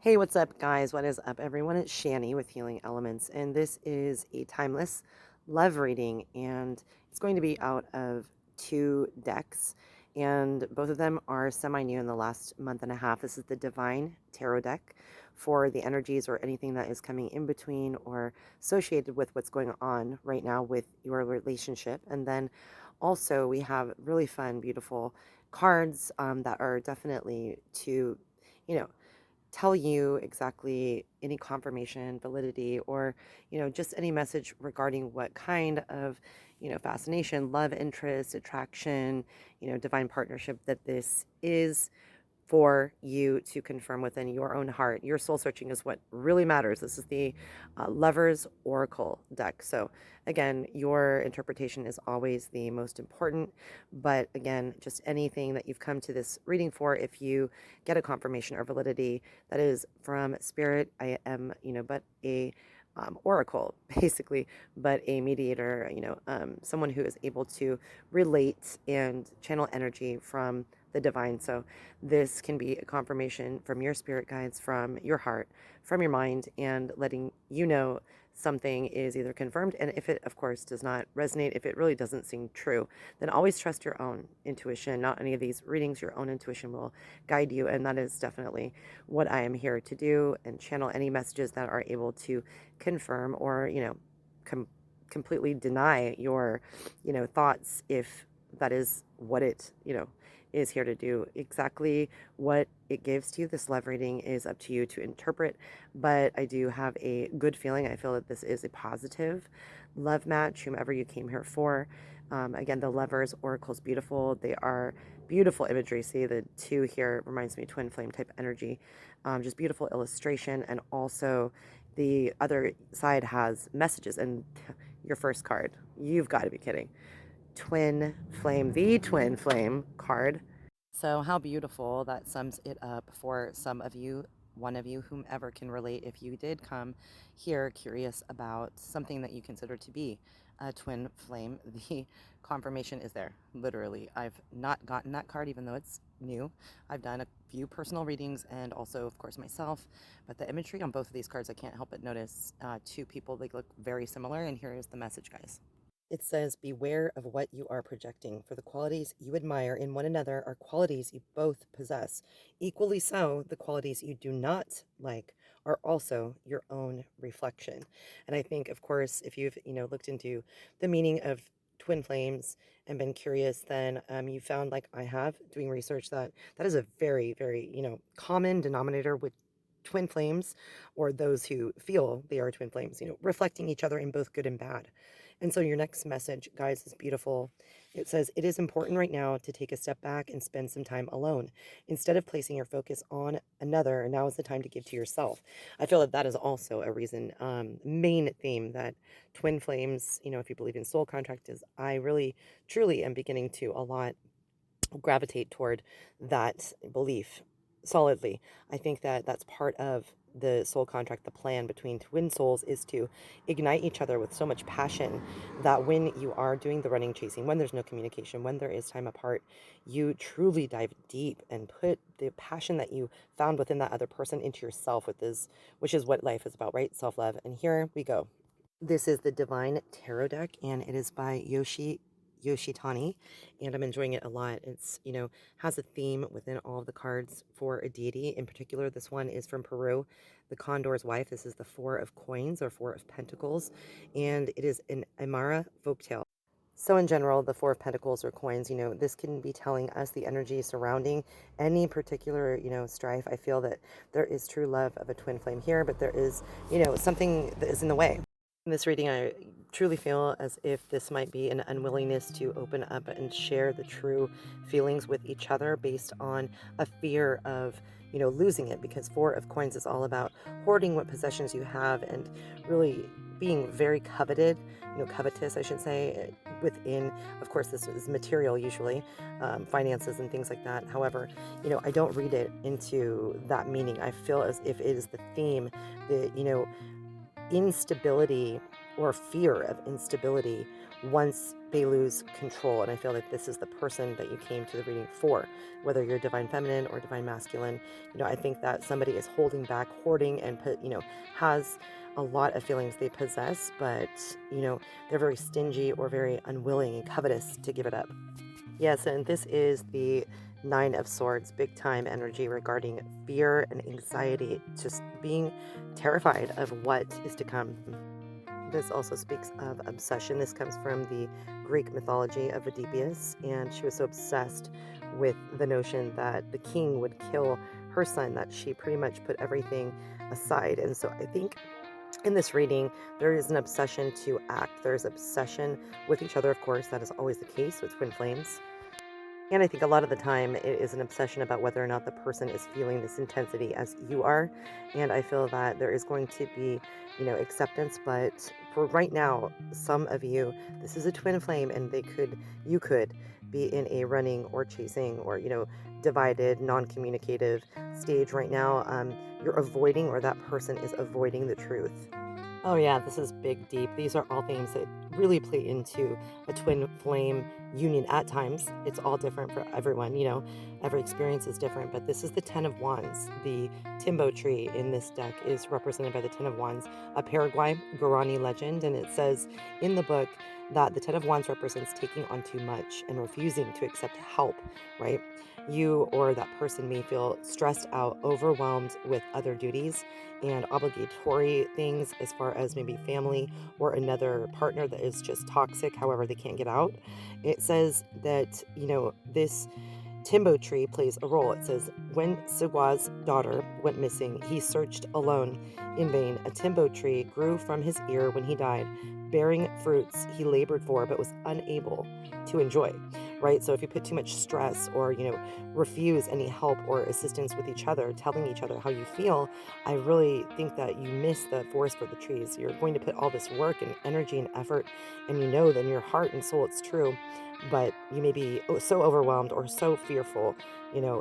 Hey, what's up, guys? What is up, everyone? It's Shani with Healing Elements, and this is a timeless love reading, and it's going to be out of two decks, and both of them are semi-new in the last month and a half. This is the Divine Tarot deck for the energies or anything that is coming in between or associated with what's going on right now with your relationship, and then also we have really fun, beautiful cards that are definitely to, you know, tell you exactly any confirmation, validity, or, just any message regarding what kind of, fascination, love, interest, attraction, divine partnership that this is for you to confirm within your own heart. Your soul searching is what really matters. This is the Lover's Oracle deck. So, again, your interpretation is always the most important. But again, just anything that you've come to this reading for, if you get a confirmation or validity that is from Spirit, I am, but a oracle, basically, but a mediator, someone who is able to relate and channel energy from the divine. So this can be a confirmation from your spirit guides, from your heart, from your mind, and letting you know something is either confirmed. And if it, of course, does not resonate, if it really doesn't seem true, then always trust your own intuition. Not any of these readings, your own intuition will guide you. And that is definitely what I am here to do, and channel any messages that are able to confirm or, completely deny your, thoughts, if that is what it, is here to do. Exactly what it gives to you, this love reading, is up to you to interpret. But I do have a good feeling. I feel that this is a positive love match, whomever you came here for. Again, the Lovers Oracle is beautiful. They are beautiful imagery. See, the two here reminds me of twin flame type energy. Just beautiful illustration. And also the other side has messages. And your first card, you've got to be kidding. Twin Flame, the Twin Flame card. So, how beautiful that sums it up for some of you, one of you, whomever can relate. If you did come here curious about something that you consider to be a twin flame, the confirmation is there. Literally, I've not gotten that card, even though it's new. I've done a few personal readings and also, of course, myself. But the imagery on both of these cards, I can't help but notice two people, they look very similar. And here is the message, guys. It says, beware of what you are projecting, for the qualities you admire in one another are qualities you both possess. Equally so, the qualities you do not like are also your own reflection. And I think, of course, if you've, looked into the meaning of twin flames and been curious, then you found, like I have, doing research, that that is a very, very, common denominator with twin flames, or those who feel they are twin flames, reflecting each other in both good and bad. And so your next message, guys, is beautiful. It says, it is important right now to take a step back and spend some time alone. Instead of placing your focus on another, now is the time to give to yourself. I feel that that is also a reason, main theme that twin flames, if you believe in soul contract, is I really, truly am beginning to a lot gravitate toward that belief solidly. I think that that's part of the soul contract. The plan between twin souls is to ignite each other with so much passion that when you are doing the running, chasing, when there's no communication, when there is time apart, you truly dive deep and put the passion that you found within that other person into yourself, with this, which is what life is about, right? Self-love. And here we go. This is the Divine Tarot deck, and it is by Yoshitani, and I'm enjoying it a lot. It's, has a theme within all of the cards for a deity. In particular, this one is from Peru, the Condor's Wife. This is the Four of Coins, or Four of Pentacles, and it is an Aymara folktale. So in general, the Four of Pentacles or coins, this can be telling us the energy surrounding any particular, strife. I feel that there is true love of a twin flame here, but there is, something that is in the way. In this reading, I truly feel as if this might be an unwillingness to open up and share the true feelings with each other, based on a fear of, losing it, because Four of Coins is all about hoarding what possessions you have and really being very coveted, covetous, I should say, within, of course, this is material, usually, finances and things like that. However, I don't read it into that meaning. I feel as if it is the theme, the, instability or fear of instability once they lose control. And I feel like this is the person that you came to the reading for, whether you're divine feminine or divine masculine. I think that somebody is holding back, hoarding, and has a lot of feelings they possess, but they're very stingy or very unwilling and covetous to give it up. Yes, and this is the Nine of Swords, big time energy regarding fear and anxiety, just being terrified of what is to come. This also speaks of obsession. This comes from the Greek mythology of Oedipus, and she was so obsessed with the notion that the king would kill her son that she pretty much put everything aside. And so I think in this reading, there is an obsession to act. There's obsession with each other, of course. That is always the case with twin flames. And I think a lot of the time it is an obsession about whether or not the person is feeling this intensity as you are. And I feel that there is going to be, acceptance. But for right now, some of you, this is a twin flame, and you could be in a running or chasing or, divided, non communicative stage right now. You're avoiding, or that person is avoiding the truth. Oh yeah, this is big, deep. These are all things that really play into a twin flame union at times. It's all different for everyone, every experience is different, but this is the Ten of Wands. The Timbo tree in this deck is represented by the Ten of Wands, a Paraguay Guarani legend, and it says in the book that the Ten of Wands represents taking on too much and refusing to accept help, right? You or that person may feel stressed out, overwhelmed with other duties and obligatory things as far as maybe family or another partner that is just toxic, however, they can't get out. It says that, this Timbo tree plays a role. It says, when Sigwa's daughter went missing, he searched alone in vain. A Timbo tree grew from his ear when he died, bearing fruits he labored for but was unable to enjoy. Right? So if you put too much stress or, refuse any help or assistance with each other, telling each other how you feel, I really think that you miss the forest for the trees. You're going to put all this work and energy and effort, and that in your heart and soul it's true, but you may be so overwhelmed or so fearful,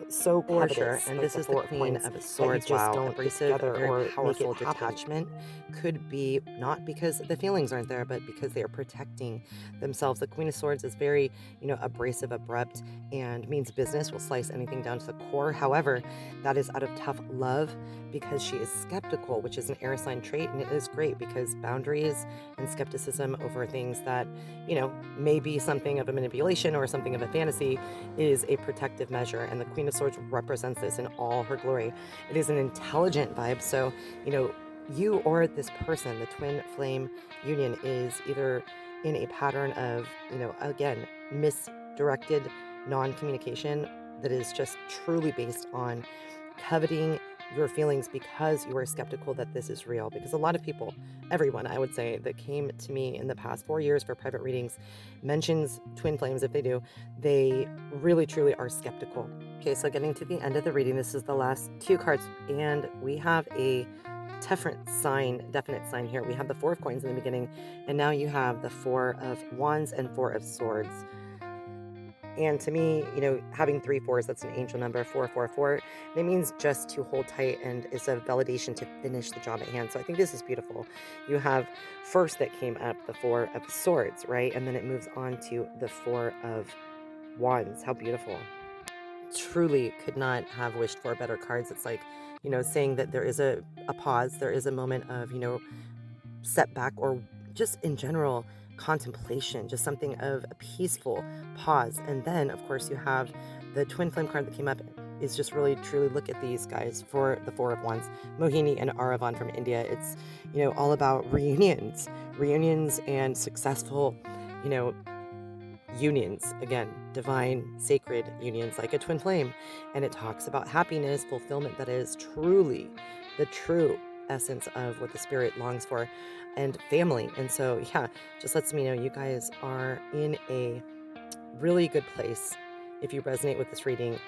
so for sure. And this is the Queen of Swords. Wow, don't abrasive, very powerful detachment could be not because the feelings aren't there, but because they are protecting themselves. The Queen of Swords is very, abrasive, abrupt, and means business, will slice anything down to the core. However, that is out of tough love because she is skeptical, which is an air sign trait, and it is great because boundaries and skepticism over things that, may be something of a manipulation or something of a fantasy is a protective measure, and the Queen of Swords represents this in all her glory. It is an intelligent vibe, so, you or this person, the twin flame union, is either in a pattern of, again, misdirected non-communication that is just truly based on coveting your feelings because you are skeptical that this is real. Because a lot of people, everyone, I would say, that came to me in the past 4 years for private readings mentions twin flames. If they do, they really truly are skeptical. Okay, so getting to the end of the reading, this is the last two cards, and we have a definite sign here. We have the Four of Coins in the beginning, and now you have the Four of Wands and Four of Swords. And to me, having 3 4s, that's an angel number, 444. And it means just to hold tight and is a validation to finish the job at hand. So I think this is beautiful. You have first that came up the Four of Swords, right? And then it moves on to the Four of Wands. How beautiful. Truly could not have wished for better cards. It's like, saying that there is a pause, there is a moment of, setback, or just in general contemplation, just something of a peaceful pause. And then of course you have the twin flame card that came up is just really truly, look at these guys for the Four of Wands, Mohini and Aravan from India. It's all about reunions and successful unions, again, divine sacred unions like a twin flame. And it talks about happiness, fulfillment, that is truly the true essence of what the spirit longs for, and family. And so yeah, just lets me know you guys are in a really good place, if you resonate with this reading,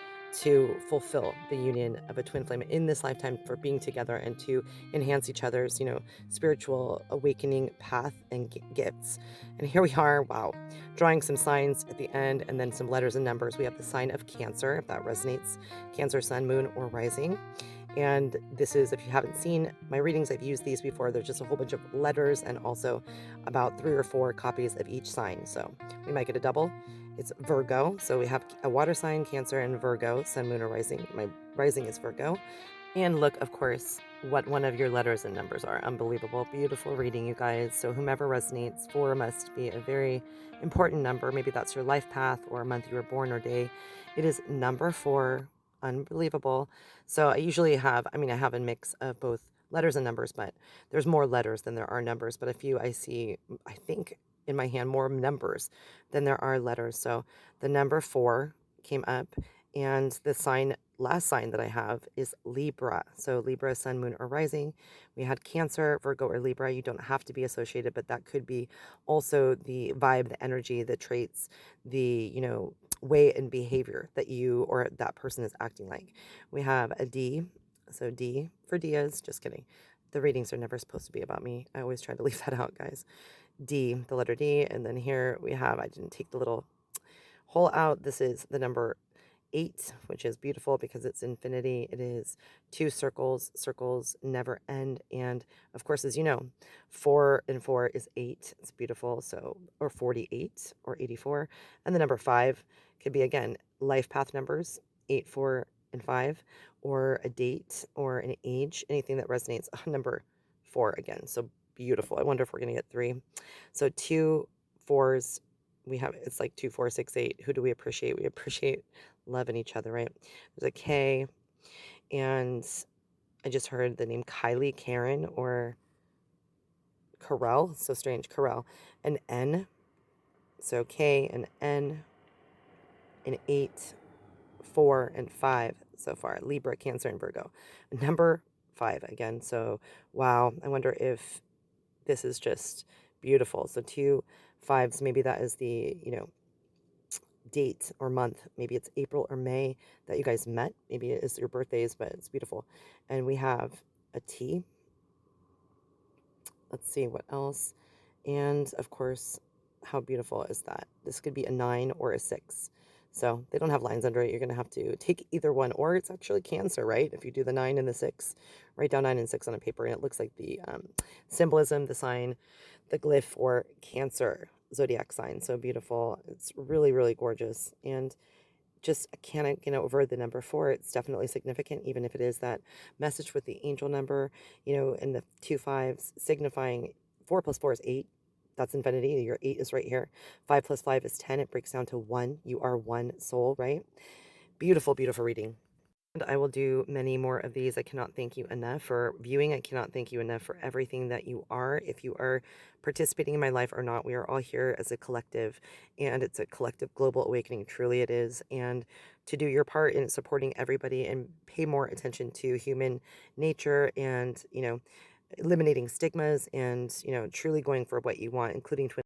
to fulfill the union of a twin flame in this lifetime, for being together and to enhance each other's spiritual awakening path and gifts. And here we are, wow, drawing some signs at the end, and then some letters and numbers. We have the sign of Cancer, if that resonates, Cancer, sun, moon, or rising. And this is, if you haven't seen my readings, I've used these before. There's just a whole bunch of letters and also about 3 or 4 copies of each sign. So we might get a double. It's Virgo. So we have a water sign, Cancer, and Virgo, Sun, Moon, or Rising. My rising is Virgo. And look, of course, what one of your letters and numbers are. Unbelievable. Beautiful reading, you guys. So whomever resonates, 4 must be a very important number. Maybe that's your life path or month you were born or day. It is number 4. Unbelievable. So I usually have, I have a mix of both letters and numbers, but there's more letters than there are numbers. But a few I see, I think in my hand, more numbers than there are letters. So the number 4 came up, and the last sign that I have is Libra. So Libra, Sun, Moon, or Rising. We had Cancer, Virgo, or Libra. You don't have to be associated, but that could be also the vibe, the energy, the traits, the, way and behavior that you or that person is acting like. We have a D. So D for Diaz. Just kidding. The readings are never supposed to be about me. I always try to leave that out, guys. D, the letter D. And then here we have, I didn't take the little hole out. This is the number 8, which is beautiful because it's infinity. It is 2 circles. Circles never end. And of course, as you know, 4 and 4 is 8. It's beautiful. So, or 48 or 84. And the number 5 could be, again, life path numbers, 8, 4, and 5, or a date or an age, anything that resonates. Number 4 again. So beautiful. I wonder if we're going to get 3. So 2 4s. We have, it's like 2, 4, 6, 8. Who do we appreciate? We appreciate loving each other, right? There's a K, and I just heard the name Kylie, Karen, or Carell. So strange. Carell. An N. So K, an N, an 8, 4, and 5 so far. Libra, Cancer, and Virgo. Number 5 again. So wow. I wonder if this is just beautiful. So 2 5s. Maybe that is the, date or month. Maybe it's April or May that you guys met. Maybe it is your birthdays, but it's beautiful. And we have a T. Let's see what else. And of course, how beautiful is that? This could be a 9 or a 6. So they don't have lines under it. You're going to have to take either one, or it's actually Cancer, right? If you do the 9 and the 6, write down 9 and 6 on a paper, and it looks like the symbolism, the sign, the glyph for Cancer zodiac sign. So beautiful. It's really, really gorgeous. And just I can't get over the number 4. It's definitely significant, even if it is that message with the angel number, and the 2 5s signifying 4 plus 4 is 8. That's infinity. Your 8 is right here. 5 plus 5 is 10. It breaks down to 1. You are one soul, right? Beautiful, beautiful reading. And I will do many more of these. I cannot thank you enough for viewing. I cannot thank you enough for everything that you are. If you are participating in my life or not, we are all here as a collective, and it's a collective global awakening. Truly it is. And to do your part in supporting everybody and pay more attention to human nature and, eliminating stigmas and, truly going for what you want, including twin